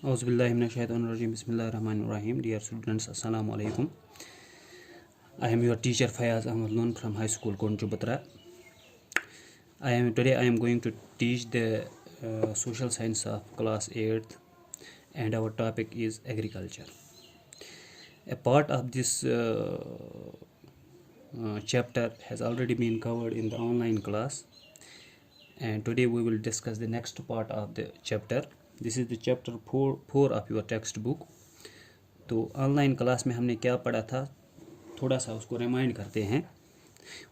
Auzubillahiminash-shaytanir-rajim. Bismillahir-rahmanir-rahim. Dear students, Assalamu alaikum. I am your teacher Fayaz Ahmad Lun from High School Konchubatra. Today I am going to teach the social science of class 8th, and our topic is agriculture. A part of this chapter has already been covered in the online class, and today we will discuss the next part of the chapter. This is the chapter 4 of your textbook. तो online class में हमने क्या पढ़ा था, थोड़ा सा उसको remind करते हैं.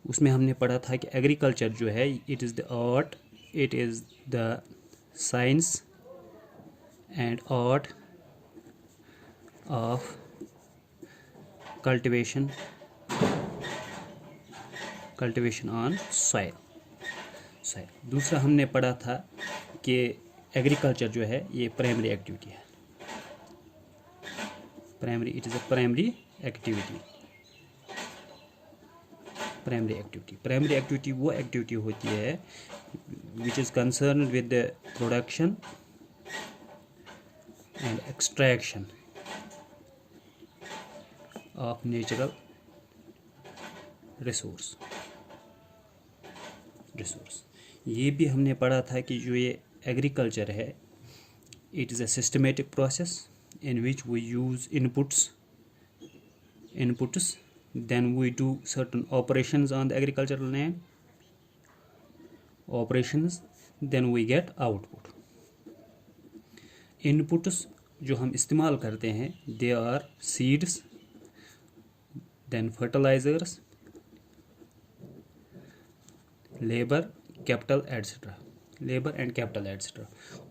उसमें हमने पढ़ा था कि एग्रीकल्चर जो है, it is the art, it is the science and art of cultivation on soil. दूसरा हमने पढ़ा था कि एग्रीकल्चर जो है ये प्राइमरी एक्टिविटी है. It is a primary activity. Primary activity वो एक्टिविटी होती है which is concern with the production and extraction of natural resource. ये भी हमने पढ़ा था कि जो ये एग्रीकल्चर है, it is a systematic process in which we use inputs, then we do certain operations on the agricultural land, then we get output. Inputs जो हम इस्तेमाल करते हैं, they are seeds, then fertilizers, labor, capital, etc.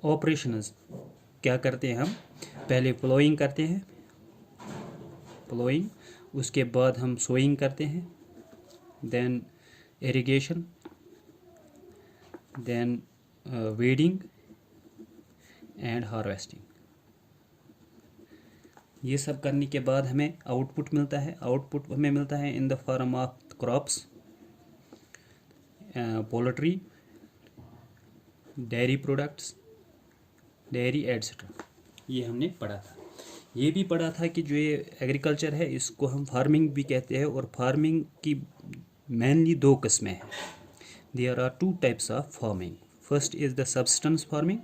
Operations क्या करते हैं, हम पहले प्लोइंग करते हैं, उसके बाद हम सोइंग करते हैं, then irrigation, then weeding and harvesting. ये सब करने के बाद हमें आउटपुट मिलता है. आउटपुट हमें मिलता है in the form of crops, poultry, dairy products, dairy etcetera. ये हमने पढ़ा था. ये भी पढ़ा था कि जो ये एग्रीकल्चर है इसको हम फार्मिंग भी कहते हैं, और फार्मिंग की मेनली दो किस्में हैं. There are two types of farming. First is the subsistence farming,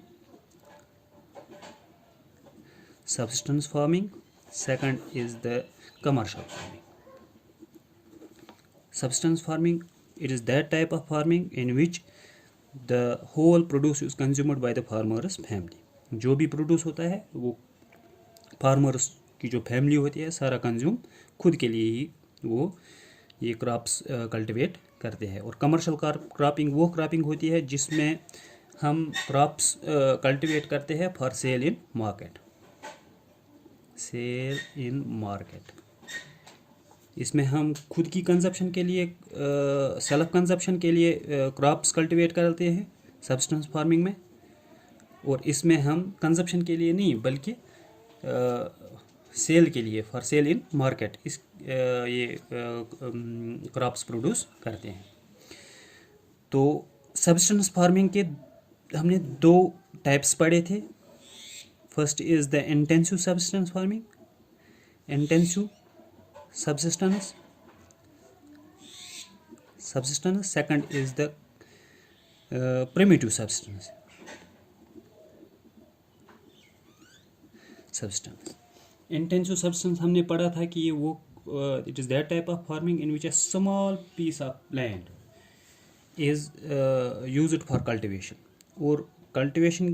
second is the commercial farming. Subsistence farming, it is that type of farming in which the whole produce is consumed by the farmer's family. जो भी produce होता है वो farmers की जो family होती है सारा कंज्यूम खुद के लिए ही वो ये क्रॉप्स कल्टिवेट करते हैं. और कमर्शियल क्रॉपिंग वो क्रॉपिंग होती है जिसमें हम क्रॉप्स कल्टिवेट करते हैं फॉर सेल इन मार्केट. इसमें हम खुद की कंजप्शन के लिए, सेल्फ कंजप्शन के लिए क्रॉप्स कल्टिवेट करते हैं सब्सटेंस फार्मिंग में, और इसमें हम कंजप्शन के लिए नहीं बल्कि सेल के लिए, फॉर सेल इन मार्केट, ये क्रॉप्स प्रोड्यूस करते हैं. तो सब्सटेंस फार्मिंग के हमने दो टाइप्स पढ़े थे. First is the intensive substance farming, subsistence. Second is the primitive subsistence. Intensive subsistence हमने पढ़ा था कि ये वो it is that type of farming in which a small piece of land is used for cultivation. और cultivation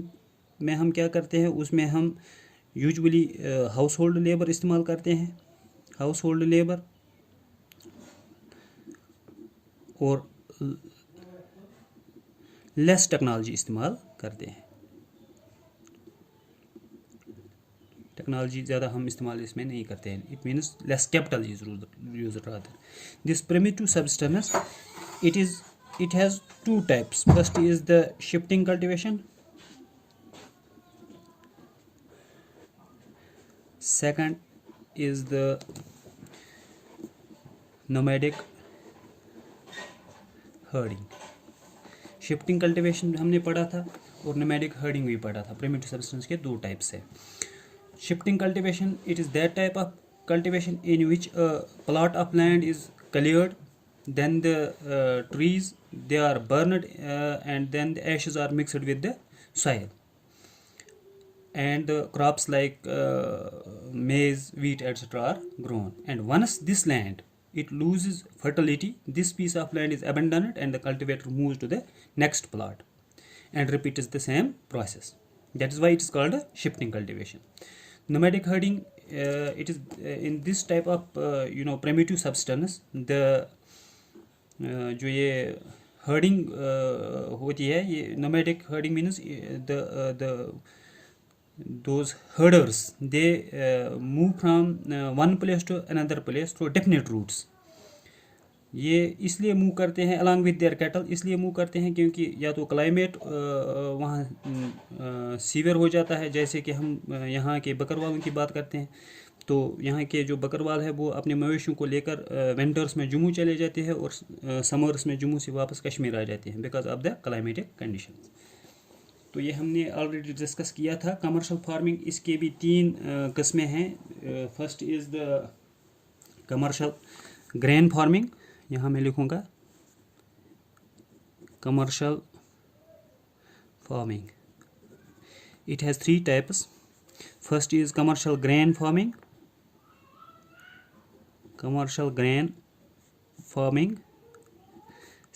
में हम क्या करते हैं, उसमें हम यूजुअली हाउसहोल्ड लेबर इस्तेमाल करते हैं, हाउसहोल्ड लेबर, और लेस टेक्नोलॉजी इस्तेमाल करते हैं. टेक्नोलॉजी ज़्यादा हम इस्तेमाल इसमें नहीं करते हैं. It means less capital use rather. This primitive substance, it has two types. First is the shifting cultivation, second is the nomadic herding. Shifting cultivation हमने पढ़ा था और नोमैडिक हर्डिंग भी पढ़ा था. प्रिमिटिव सब्सटेंस के दो टाइप्स है. Shifting cultivation, it is that type of cultivation in which a plot of land is cleared, then the trees they are burned, and then the ashes are mixed with the soil, and crops like maize, wheat, etc. are grown. And once this land it loses fertility, this piece of land is abandoned and the cultivator moves to the next plot and repeats the same process. That is why it is called a shifting cultivation. Nomadic herding, it is in this type of primitive substance, the जो ये herding होती है, ये nomadic herding means the those herders they move from one place to another place through definite routes. ये इसलिए move करते हैं along with their cattle, इसलिए मूव करते हैं क्योंकि या तो क्लाइमेट वहाँ सीवियर हो जाता है, जैसे कि हम यहाँ के बकरवालों की बात करते हैं, तो यहाँ के जो बकरवाल है वो अपने मवेशियों को लेकर विंटर्स में जम्मू चले जाते हैं और समर्स में जम्मू से वापस कश्मीर आ जाते हैं because of the climatic condition. तो ये हमने ऑलरेडी डिस्कस किया था. कमर्शियल फार्मिंग, इसके भी 3 किस्में हैं. First is the commercial grain farming. यहाँ मैं लिखूँगा commercial farming. It has 3 types. First is commercial grain farming. commercial grain farming.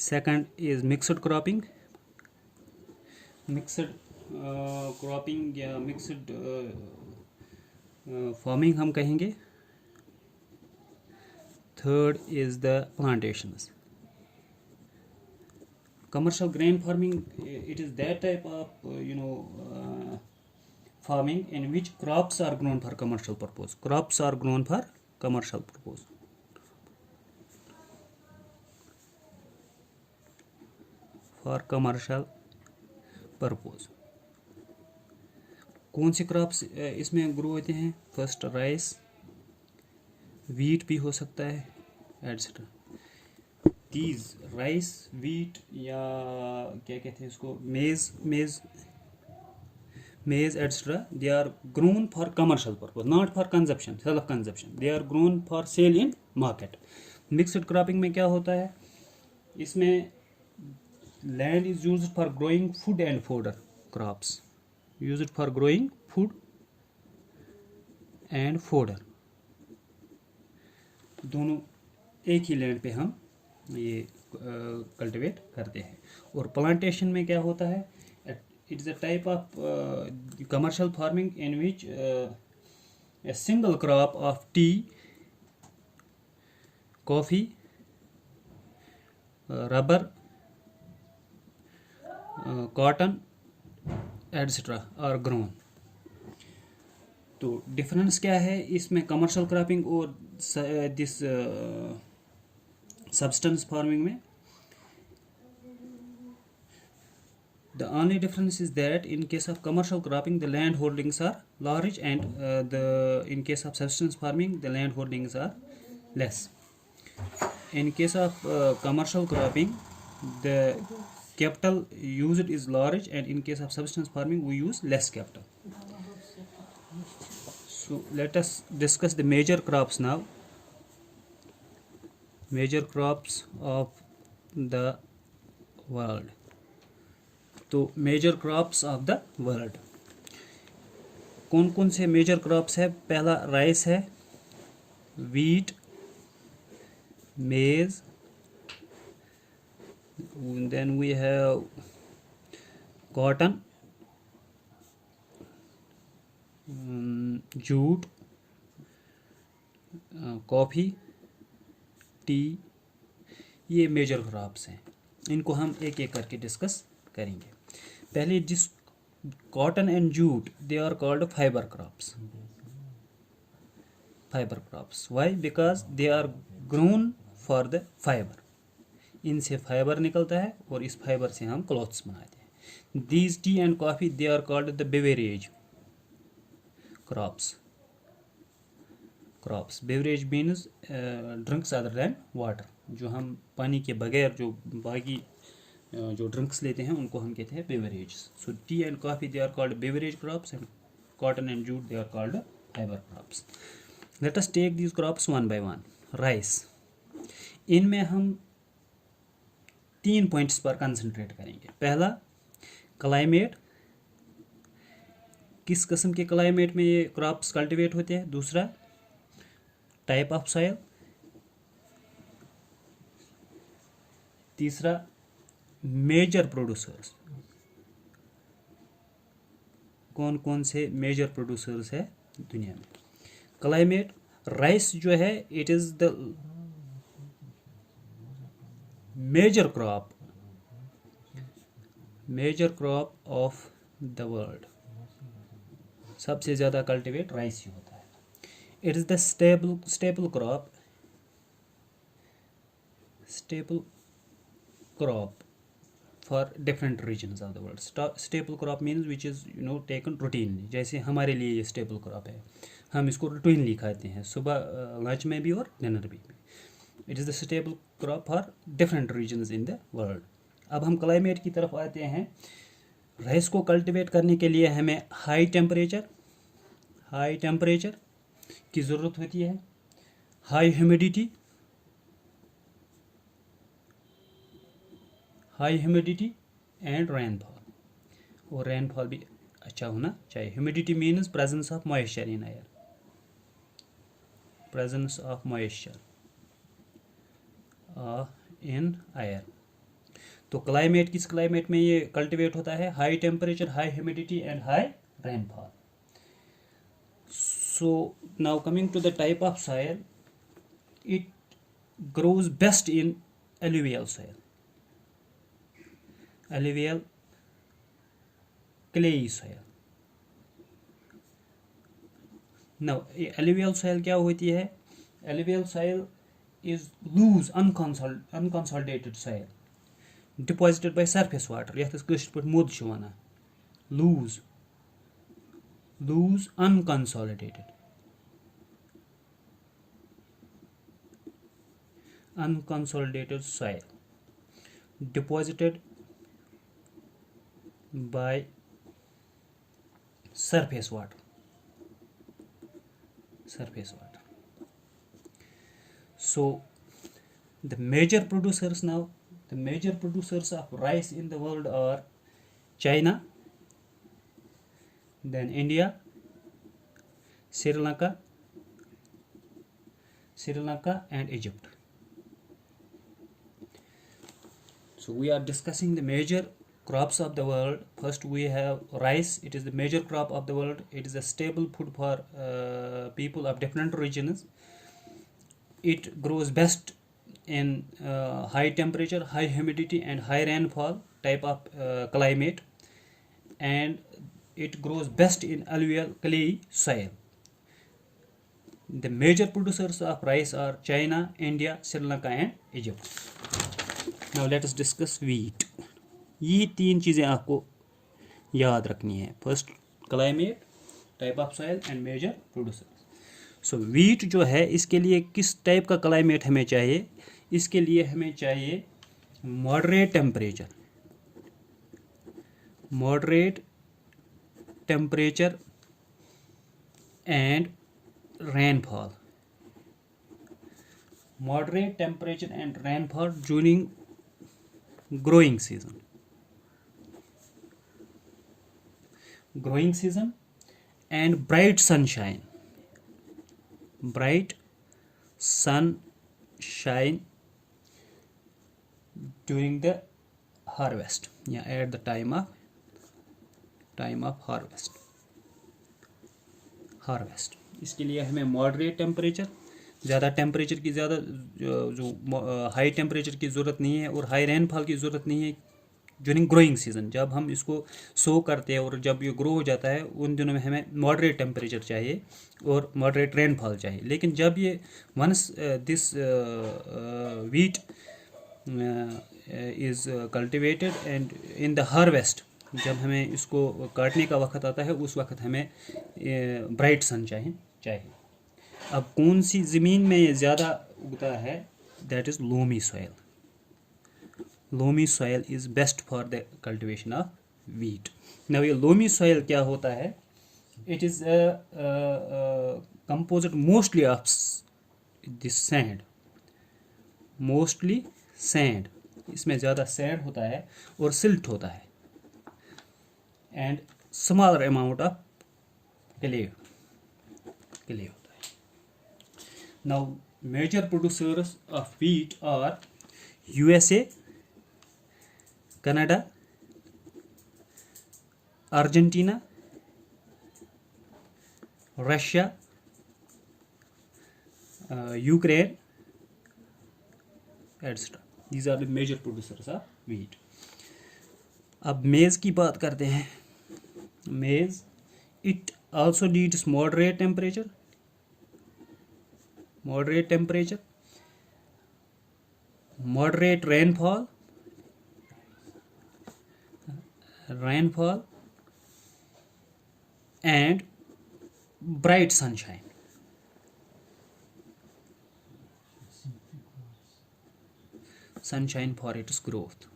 Second is mixed cropping. Mixed cropping या mixed farming हम कहेंगे. Third is the plantations. Commercial grain farming, it is that type of farming in which crops are grown for commercial purpose. Crops are grown for commercial purpose. For commercial purpose. कौन से crops इसमें grow होते हैं? First rice, wheat भी हो सकता है etcetera. These rice, wheat या क्या कहते हैं इसको, maize etc. they are grown for commercial purpose, not for consumption, self consumption. They are grown for sale in market. Mixed cropping में क्या होता है? इसमें land is used for growing food and fodder crops. Used for growing food and fodder. दोनों एक ही land पे हम ये कल्टिवेट करते हैं. और प्लांटेशन में क्या होता है? It is a type of commercial farming in which a single crop of tea, coffee, rubber, cotton, etc. are grown. तो डिफरेंस क्या है इसमें कमर्शियल क्रॉपिंग और दिस सब्सटेंस फार्मिंग में? The only difference is that in case of commercial cropping the land holdings are large and in case of subsistence farming the land holdings are less. In case of commercial cropping the capital used is large and in case of subsistence farming we use less capital. So let us discuss the major crops now. Major crops of the world. तो major crops of the world कौन कौन से major crops है? पहला rice है, wheat, maize, then we have cotton, jute, coffee, tea. ये major crops हैं. इनको हम एक एक करके डिस्कस करेंगे. पहले जिस cotton and jute they are called fibre crops. Fibre crops why? Because they are grown for the fibre. इनसे फाइबर निकलता है और इस फाइबर से हम क्लॉथ्स बनाते हैं. These tea and coffee they are called the beverage crops. Beverage means drinks other than water. जो हम पानी के बगैर जो बाकी जो ड्रिंक्स लेते हैं उनको हम कहते हैं beverage. So tea and coffee they are called beverage crops and cotton and jute they are called fibre crops. Let us take these crops one by one. Rice, इनमें हम 3 पॉइंट्स पर कंसंट्रेट करेंगे। पहला, क्लाइमेट, किस किस्म के climate में ये क्रॉप्स कल्टीवेट होते हैं। दूसरा, टाइप ऑफ सॉइल। तीसरा, मेजर प्रोड्यूसर्स, कौन कौन से मेजर प्रोड्यूसर्स है दुनिया में। क्लाइमेट, राइस जो है it is the major crop of the world. सबसे ज़्यादा कल्टीवेट राइस ही होता है। It is the staple crop for different regions of the world. Staple crop means which is taken routinely. जैसे हमारे लिए ये स्टेपल क्रॉप है, हम इसको रूटीनली खाते हैं, सुबह लंच में भी और डिनर भी। It is the staple crop for different regions in the world. अब हम क्लाइमेट की तरफ आते हैं। राइस को कल्टीवेट करने के लिए हमें हाई टेम्परेचर की ज़रूरत होती है, हाई ह्यूमिडिटी एंड रेनफॉल, और रेनफॉल भी अच्छा होना चाहिए। Humidity means presence of moisture in air, तो क्लाइमेट, किस क्लाइमेट में ये कल्टीवेट होता है। High temperature, high humidity and high rainfall. So now coming to the type of soil, it grows best in alluvial soil, clayey soil. Now alluvial soil क्या होती है। alluvial soil is loose unconsolidated soil deposited by surface water, यथ कश्मीर पे मुद छ वनान। loose unconsolidated soil deposited by surface water. So the major producers of rice in the world are China, then India, Sri Lanka and Egypt. So we are discussing the major crops of the world. First we have rice. It is the major crop of the world. It is a staple food for people of different regions. It grows best in high temperature, high humidity and high rainfall type of climate, and it grows best in alluvial clay soil. The major producers of rice are China, India, Sri Lanka and Egypt. Now let us discuss wheat. ये 3 चीज़ें आपको याद रखनी है। First, climate, type of soil and major producer. So wheat जो है, इसके लिए किस टाइप का क्लाइमेट हमें चाहिए। इसके लिए हमें चाहिए moderate temperature and rainfall. Moderate temperature and rainfall during growing season and bright sunshine during the harvest, at the time of harvest. इसके लिए हमें मॉडरेट टेम्परेचर, ज़्यादा टेम्परेचर की जो हाई टेम्परेचर की ज़रूरत नहीं है और हाई रेनफॉल की ज़रूरत नहीं है ड्यूरिंग ग्रोइंग सीजन। जब हम इसको सो करते हैं और जब ये ग्रो हो जाता है, उन दिनों में हमें मॉडरेट टेम्परेचर चाहिए और मॉडरेट रेनफॉल चाहिए। लेकिन जब ये once this wheat is cultivated and in the harvest, जब हमें इसको काटने का वक्त आता है, उस वक्त हमें ब्राइट सन चाहिए। अब कौन सी ज़मीन में ये ज़्यादा उगता है, that is loamy soil. Loamy soil is best for the cultivation of wheat. Now ये लोमी सॉइल क्या होता है, It is composed mostly of this sand, mostly sand. इसमें ज़्यादा sand होता है और silt होता है, and smaller amount of clay होता है. Now major producers of wheat are USA, Canada, Argentina, Russia, Ukraine, etc. These are the major producers of wheat. अब मेज़ की बात करते हैं. मेज़, it also needs moderate temperature, moderate rainfall, and bright sunshine. Sunshine for its growth.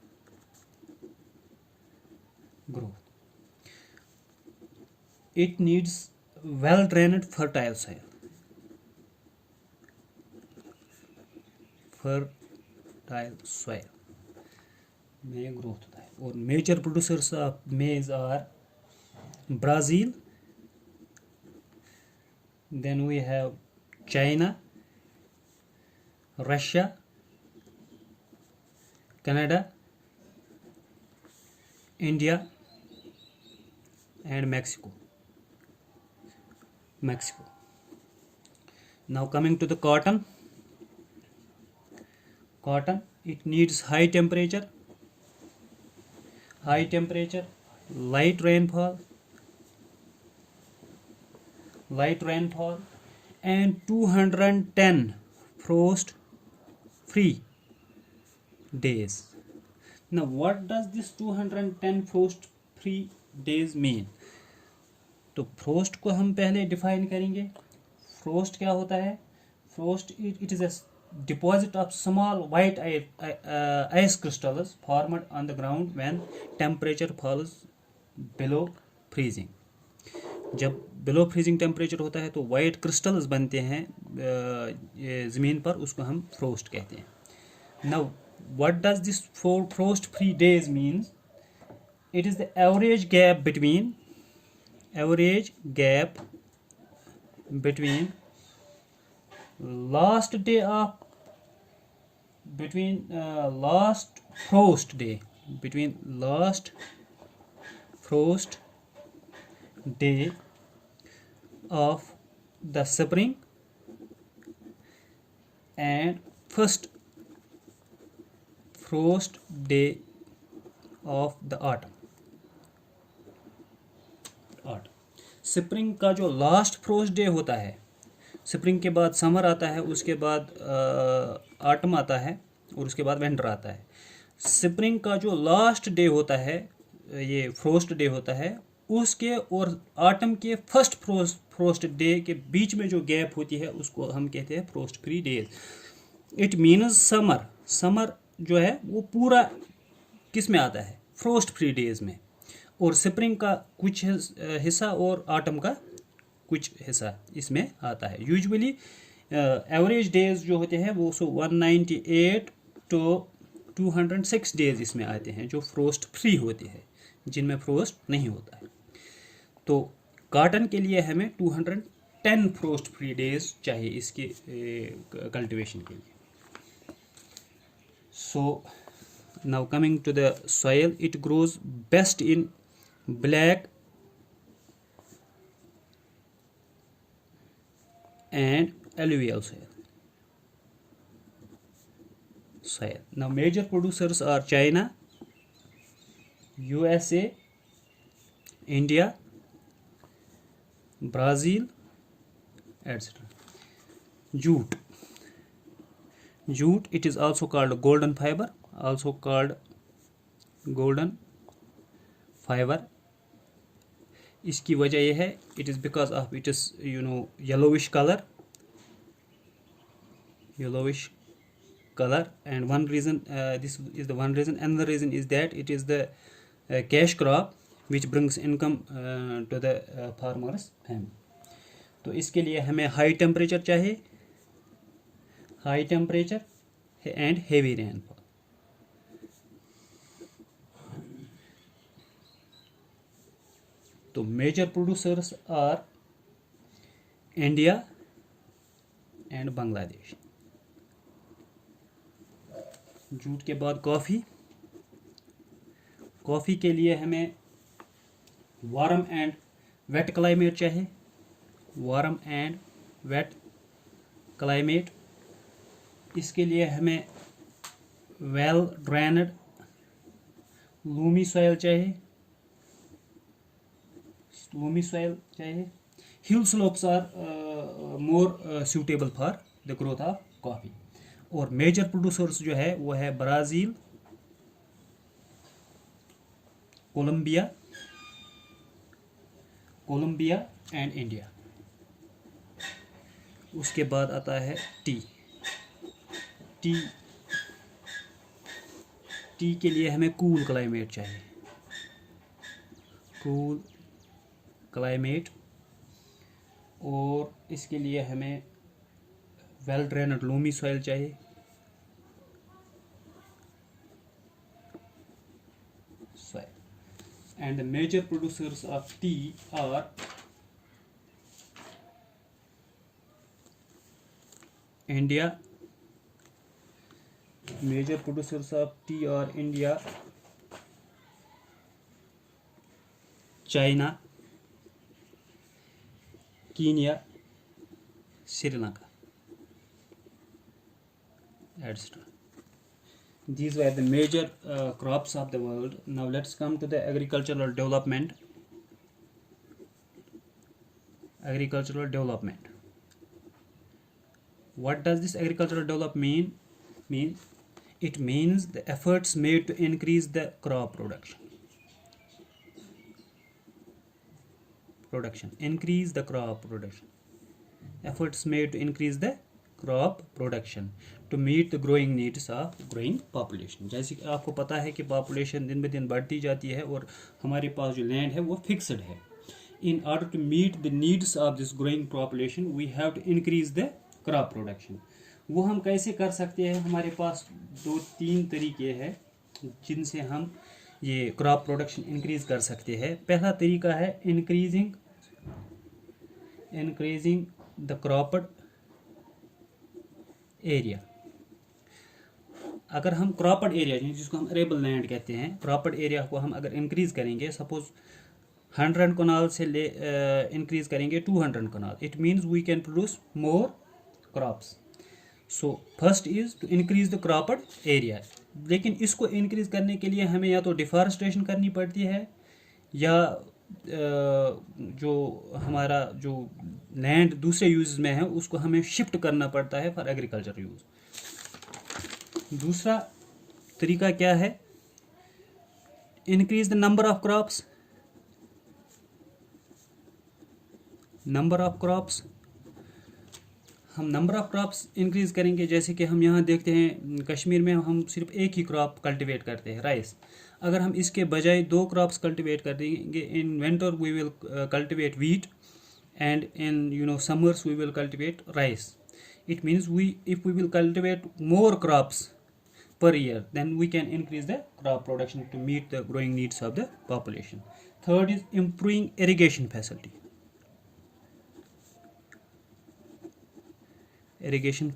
It needs well drained fertile soil. में growth होता है. और major producers of maize are Brazil, then we have China, Russia, Canada, India, and Mexico. Now coming to the cotton. It needs high temperature, light rainfall, and 210 frost free days. Now what does this 210 frost free days mean? तो frost को हम पहले define करेंगे. Frost क्या होता है? Frost it is a deposit of small white ice crystals formed on the ground when temperature falls below freezing. जब below freezing temperature होता है तो वाइट क्रिस्टल्स बनते हैं ज़मीन पर, उसको हम फ्रोस्ट कहते हैं. Now what does this frost free days means? It is the average gap between last frost day of the spring and first frost day of the autumn. Spring का जो लास्ट फ्रोस्ट डे होता है, spring के बाद summer आता है, उसके बाद ऑटम आता है और उसके बाद विंटर आता है. स्प्रिंग का जो लास्ट डे होता है, ये फ्रोस्ट डे होता है, उसके और ऑटम के फर्स्ट फ्रोस्ट डे के बीच में जो गैप होती है उसको हम कहते हैं frost free days. It means summer जो है वो पूरा किस में आता है? फ्रोस्ट फ्री डेज में, और स्प्रिंग का कुछ हिस्सा और ऑटम का कुछ हिस्सा इसमें आता है. यूजुअली एवरेज डेज जो होते हैं वो 198 to 206 डेज इसमें आते हैं जो फ्रोस्ट फ्री होते हैं, जिनमें फ्रोस्ट नहीं होता है. तो कॉटन के लिए हमें 210 फ्रोस्ट फ्री डेज चाहिए इसके कल्टीवेशन के लिए. So now coming to the soil, it grows best in black and alluvial soil. Now major producers are China, USA, India, Brazil, etc. Jute, it is also called golden fiber, इसकी वजह यह है, it is because of it is yellowish colour, and one reason, this is the one reason. Another reason is that it is the cash crop which brings income to the farmers family. तो इसके लिए हमें high temperature चाहिए, high temperature and heavy rainfall. तो major producers are India and Bangladesh. Jute के बाद coffee. Coffee के लिए हमें वार्म एंड वेट क्लाइमेट चाहिए, वार्म एंड वेट क्लाइमेट। इसके लिए हमें वेल ड्रेनड लूमी सॉइल चाहिए, लूमी सॉइल चाहिए। Hill slopes are more suitable for the growth of coffee. और मेजर प्रोड्यूसर्स जो है वो है ब्राज़ील, कोलंबिया एंड इंडिया। उसके बाद आता है टी। टी के लिए हमें कूल क्लाइमेट चाहिए, कूल क्लाइमेट। और इसके लिए हमें वेल ड्रेनड लूमी सॉइल चाहिए, and the major producers of tea are India. Major producers of tea are India, China, Kenya, Sri Lanka, etc. These were the major crops of the world. Now let's come to the agricultural development. Agricultural development. What does this agricultural development mean? It means the efforts made to increase the crop production. Increase the crop production. Efforts made to increase the crop production to meet the growing needs of growing population. जैसे कि आपको पता है कि population दिन ब दिन बढ़ती जाती है और हमारे पास जो लैंड है वो फिक्स्ड है। In order to meet the needs of this growing population, we have to increase the crop production. वो हम कैसे कर सकते हैं? हमारे पास 2-3 तरीके हैं जिनसे हम ये क्रॉप प्रोडक्शन इंक्रीज कर सकते हैं। पहला तरीका है इंक्रीजिंग द क्रॉप्ड एरिया। अगर हम क्रॉप्ड एरिया जिसको हम अरेबल लैंड कहते हैं, क्रॉप्ड एरिया को हम अगर इंक्रीज करेंगे, सपोज 100 कनाल से ले इंक्रीज करेंगे 200 canal, it means we can produce more crops. So first is to increase the cropped area. लेकिन इसको इंक्रीज करने के लिए हमें या तो डिफॉरेस्टेशन करनी पड़ती है या जो हमारा जो लैंड दूसरे यूज में है उसको हमें शिफ्ट करना पड़ता है फॉर एग्रीकल्चर यूज। दूसरा तरीका क्या है? Increase the number of crops. हम नंबर ऑफ क्रॉप्स इंक्रीज करेंगे। जैसे कि हम यहाँ देखते हैं कश्मीर में हम सिर्फ एक ही क्रॉप कल्टीवेट करते हैं, राइस। अगर हम इसके बजाय 2 क्रॉप्स कल्टीवेट कर देंगे, in winter we will cultivate wheat and in summers we will cultivate rice. It means if we will cultivate more crops per year, then we can increase the crop production to meet the growing needs of the population. Third is improving irrigation facility. Irrigation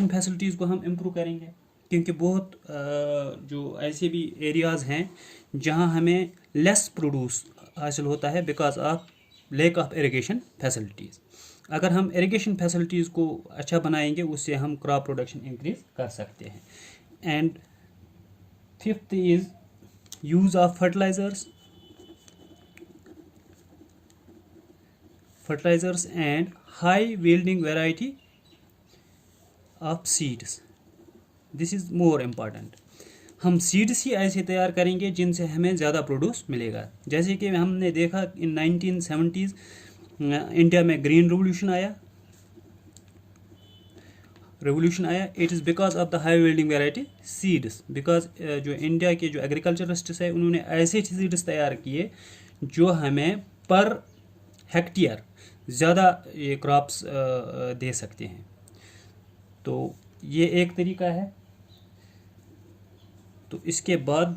facilities को हम improve करेंगे क्योंकि बहुत जो ऐसे भी areas हैं जहां हमें लेस प्रोड्यूस हासिल होता है because of lack of irrigation facilities. अगर हम इरिगेशन फैसिलिटीज़ को अच्छा बनाएंगे उससे हम क्रॉप प्रोडक्शन इंक्रीज कर सकते हैं। And fifth is use of fertilisers and high yielding variety of seeds. This is more important. हम सीड्स ही ऐसे तैयार करेंगे जिनसे हमें ज़्यादा प्रोड्यूस मिलेगा। जैसे कि हमने देखा इन 1970s इंडिया में ग्रीन रिवोल्यूशन आया। रेवोल्यूशन आया, it is because of the high welding variety seeds, because जो इंडिया के जो एग्रीकल्चरिस्ट्स है उन्होंने ऐसे सीड्स तैयार किए जो हमें पर हेक्टेयर ज़्यादा ये क्रॉप्स दे सकते हैं। तो ये एक तरीका है। तो इसके बाद